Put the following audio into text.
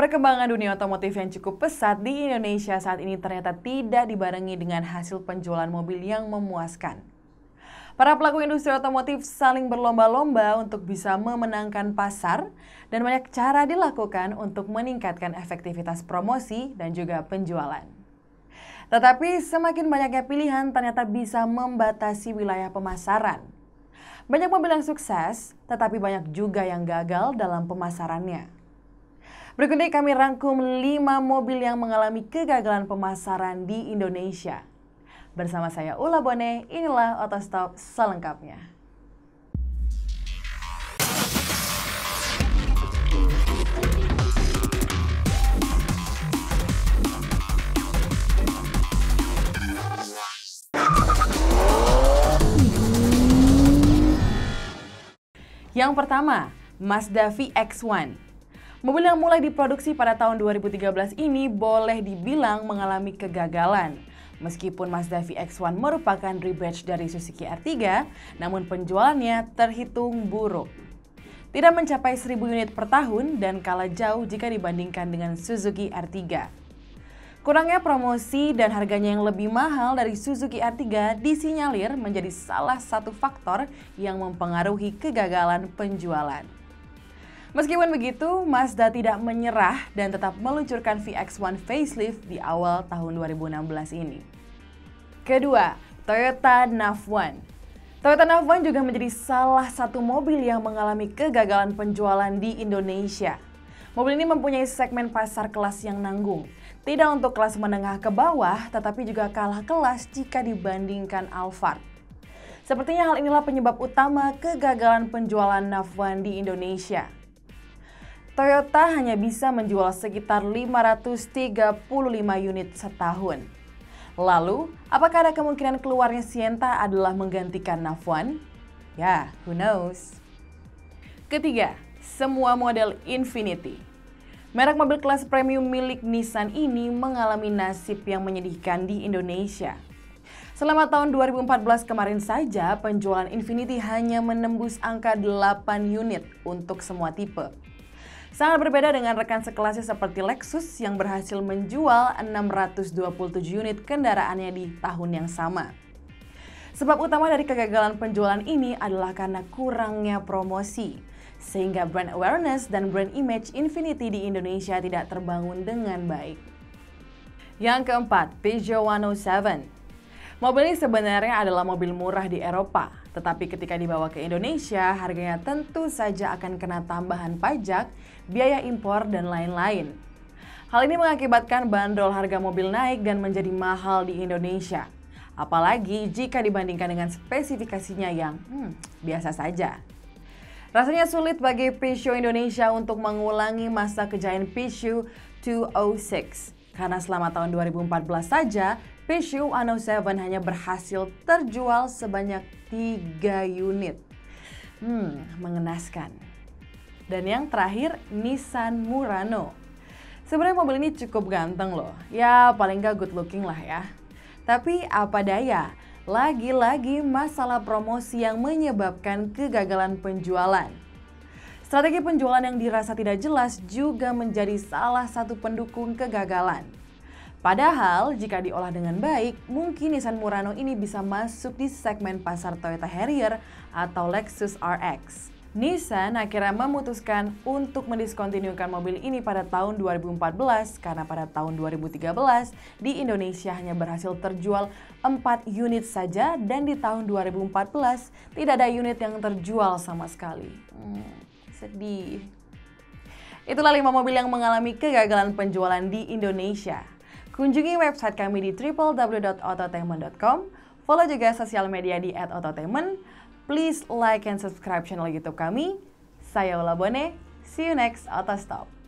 Perkembangan dunia otomotif yang cukup pesat di Indonesia saat ini ternyata tidak dibarengi dengan hasil penjualan mobil yang memuaskan. Para pelaku industri otomotif saling berlomba-lomba untuk bisa memenangkan pasar dan banyak cara dilakukan untuk meningkatkan efektivitas promosi dan juga penjualan. Tetapi semakin banyaknya pilihan ternyata bisa membatasi wilayah pemasaran. Banyak mobil yang sukses, tetapi banyak juga yang gagal dalam pemasarannya. Berikut ini kami rangkum 5 mobil yang mengalami kegagalan pemasaran di Indonesia. Bersama saya Ula Bone, inilah Otostop selengkapnya. Yang pertama, Mazda VX1. Mobil yang mulai diproduksi pada tahun 2013 ini boleh dibilang mengalami kegagalan. Meskipun Mazda VX1 merupakan rebatch dari Suzuki R3, namun penjualannya terhitung buruk. Tidak mencapai 1.000 unit per tahun dan kalah jauh jika dibandingkan dengan Suzuki R3. Kurangnya promosi dan harganya yang lebih mahal dari Suzuki R3 disinyalir menjadi salah satu faktor yang mempengaruhi kegagalan penjualan. Meskipun begitu, Mazda tidak menyerah dan tetap meluncurkan VX1 facelift di awal tahun 2016 ini. Kedua, Toyota NAV1. Toyota NAV1 juga menjadi salah satu mobil yang mengalami kegagalan penjualan di Indonesia. Mobil ini mempunyai segmen pasar kelas yang nanggung. Tidak untuk kelas menengah ke bawah, tetapi juga kalah kelas jika dibandingkan Alphard. Sepertinya hal inilah penyebab utama kegagalan penjualan NAV1 di Indonesia. Toyota hanya bisa menjual sekitar 535 unit setahun. Lalu, apakah ada kemungkinan keluarnya Sienta adalah menggantikan NAV1? Ya, who knows? Ketiga, semua model Infiniti. Merek mobil kelas premium milik Nissan ini mengalami nasib yang menyedihkan di Indonesia. Selama tahun 2014 kemarin saja, penjualan Infiniti hanya menembus angka 8 unit untuk semua tipe. Sangat berbeda dengan rekan sekelasnya seperti Lexus yang berhasil menjual 627 unit kendaraannya di tahun yang sama. Sebab utama dari kegagalan penjualan ini adalah karena kurangnya promosi, sehingga brand awareness dan brand image Infiniti di Indonesia tidak terbangun dengan baik. Yang keempat, Peugeot 107. Mobil ini sebenarnya adalah mobil murah di Eropa, tetapi ketika dibawa ke Indonesia, harganya tentu saja akan kena tambahan pajak, biaya impor, dan lain-lain. Hal ini mengakibatkan bandrol harga mobil naik dan menjadi mahal di Indonesia. Apalagi jika dibandingkan dengan spesifikasinya yang biasa saja. Rasanya sulit bagi Peugeot Indonesia untuk mengulangi masa kejayaan Peugeot 206. Karena selama tahun 2014 saja, Peugeot 107 hanya berhasil terjual sebanyak 3 unit. Mengenaskan. Dan yang terakhir, Nissan Murano. Sebenarnya mobil ini cukup ganteng loh. Ya, paling gak good looking lah ya. Tapi apa daya, lagi-lagi masalah promosi yang menyebabkan kegagalan penjualan. Strategi penjualan yang dirasa tidak jelas juga menjadi salah satu pendukung kegagalan. Padahal jika diolah dengan baik, mungkin Nissan Murano ini bisa masuk di segmen pasar Toyota Harrier atau Lexus RX. Nissan akhirnya memutuskan untuk mendiskontinukan mobil ini pada tahun 2014 karena pada tahun 2013 di Indonesia hanya berhasil terjual 4 unit saja dan di tahun 2014 tidak ada unit yang terjual sama sekali. Sedih. Itulah 5 mobil yang mengalami kegagalan penjualan di Indonesia. Kunjungi website kami di www.ototainment.com. Follow juga sosial media di @ototainment. Please like and subscribe channel YouTube kami. Saya Ula Bone. See you next Otostop.